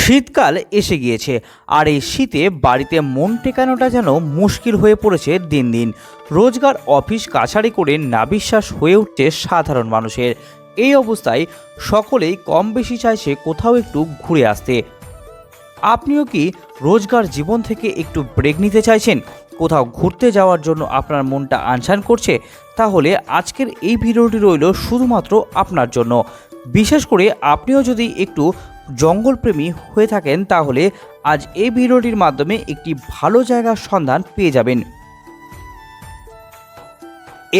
শীতকাল এসে গিয়েছে আর এই শীতে বাড়িতে মন টেকানোটা যেন মুশকিল হয়ে পড়েছে দিন দিন। রোজগার অফিস কাছারি করে নাবিশ্বাস হয়ে উঠছে সাধারণ মানুষের। এই অবস্থায় সকলেই কম বেশি চাইছে কোথাও একটু ঘুরে আসতে। আপনিও কি রোজগার জীবন থেকে একটু ব্রেক নিতে চাইছেন? কোথাও ঘুরতে যাওয়ার জন্য আপনার মনটা আনছান করছে? তাহলে আজকের এই ভিডিওটি রইল শুধুমাত্র আপনার জন্য। বিশেষ করে আপনিও যদি একটু জঙ্গলপ্রেমী হয়ে থাকেন তাহলে আজ এই ভিডিওটির মাধ্যমে একটি ভালো জায়গার সন্ধান পেয়ে যাবেন।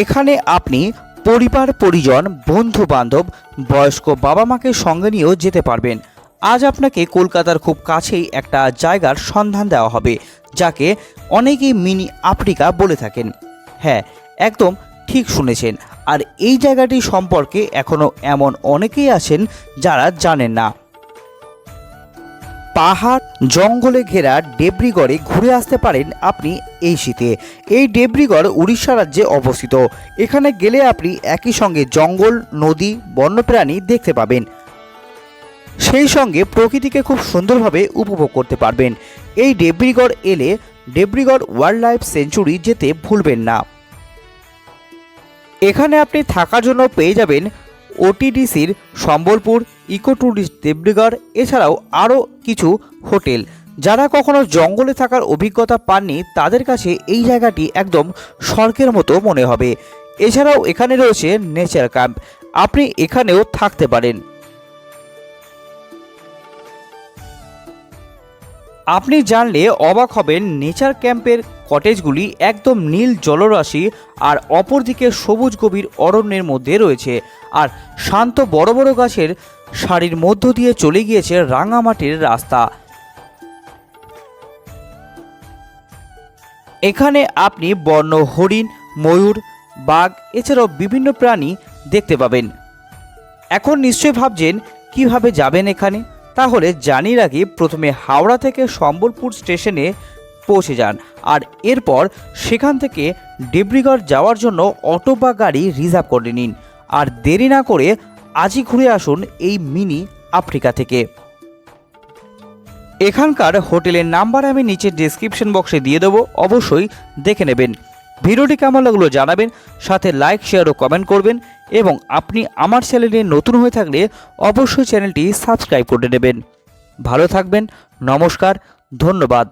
এখানে আপনি পরিবার পরিজন, বন্ধু বান্ধব, বয়স্ক বাবা মাকে সঙ্গে নিয়েও যেতে পারবেন। আজ আপনাকে কলকাতার খুব কাছেই একটা জায়গার সন্ধান দেওয়া হবে, যাকে অনেকেই মিনি আফ্রিকা বলে থাকেন। হ্যাঁ, একদম ঠিক শুনেছেন। আর এই জায়গাটি সম্পর্কে এখনও এমন অনেকেই আছেন যারা জানেন না। পাহাড় জঙ্গলে ঘেরা ডেব্রিগড়ে ঘুরে আসতে পারেন আপনি এই শীতে। এই ডেব্রিগড় উড়িষ্যা রাজ্যে অবস্থিত। এখানে গেলে আপনি একই সঙ্গে জঙ্গল, নদী, বন্যপ্রাণী দেখতে পাবেন, সেই সঙ্গে প্রকৃতিকে খুব সুন্দরভাবে উপভোগ করতে পারবেন। এই ডেব্রিগড় এলে ডেব্রিগড় ওয়াইল্ড লাইফ সেঞ্চুরি যেতে ভুলবেন না। এখানে আপনি থাকার জন্য পেয়ে যাবেন ওটিডিসির সম্বলপুর, ইকো ট্যুরিস্ট দেব্রিগড়, এছাড়াও আরও কিছু হোটেল। যারা কখনো জঙ্গলে থাকার অভিজ্ঞতা পাননি তাদের কাছে এই জায়গাটি একদম স্বর্গের মতো মনে হবে। এছাড়াও এখানে রয়েছে নেচার ক্যাম্প, আপনি এখানেও থাকতে পারেন। আপনি জানলে অবাক হবেন, নেচার ক্যাম্পের কটেজগুলি একদম নীল জলরাশি আর অপরদিকে সবুজ গভীর অরণ্যের মধ্যে রয়েছে। আর শান্ত বড় বড় গাছের সারির মধ্য দিয়ে চলে গিয়েছে রাঙামাটির রাস্তা। এখানে আপনি বন্য হরিণ, ময়ূর, বাঘ এছাড়াও বিভিন্ন প্রাণী দেখতে পাবেন। এখন নিশ্চয়ই ভাবছেন কিভাবে যাবেন এখানে। তাহলে জানিয়ে রাখি, প্রথমে হাওড়া থেকে সম্বলপুর স্টেশনে পৌঁছে যান আর এরপর সেখান থেকে ডেব্রিগড় যাওয়ার জন্য অটো বা গাড়ি রিজার্ভ করে নিন। আর দেরি না করে আজই ঘুরে আসুন এই মিনি আফ্রিকা থেকে। এখানকার হোটেলের নাম্বার আমি নিচে ডেসক্রিপশন বক্সে দিয়ে দেবো, অবশ্যই দেখে নেবেন। ভিডিওটি কেমন লাগলো জানাবেন, সাথে লাইক, শেয়ার ও কমেন্ট করবেন। এবং আপনি আমার চ্যানেলে নতুন হয়ে থাকলে অবশ্যই চ্যানেলটি সাবস্ক্রাইব করে নেবেন। ভালো থাকবেন, নমস্কার, ধন্যবাদ।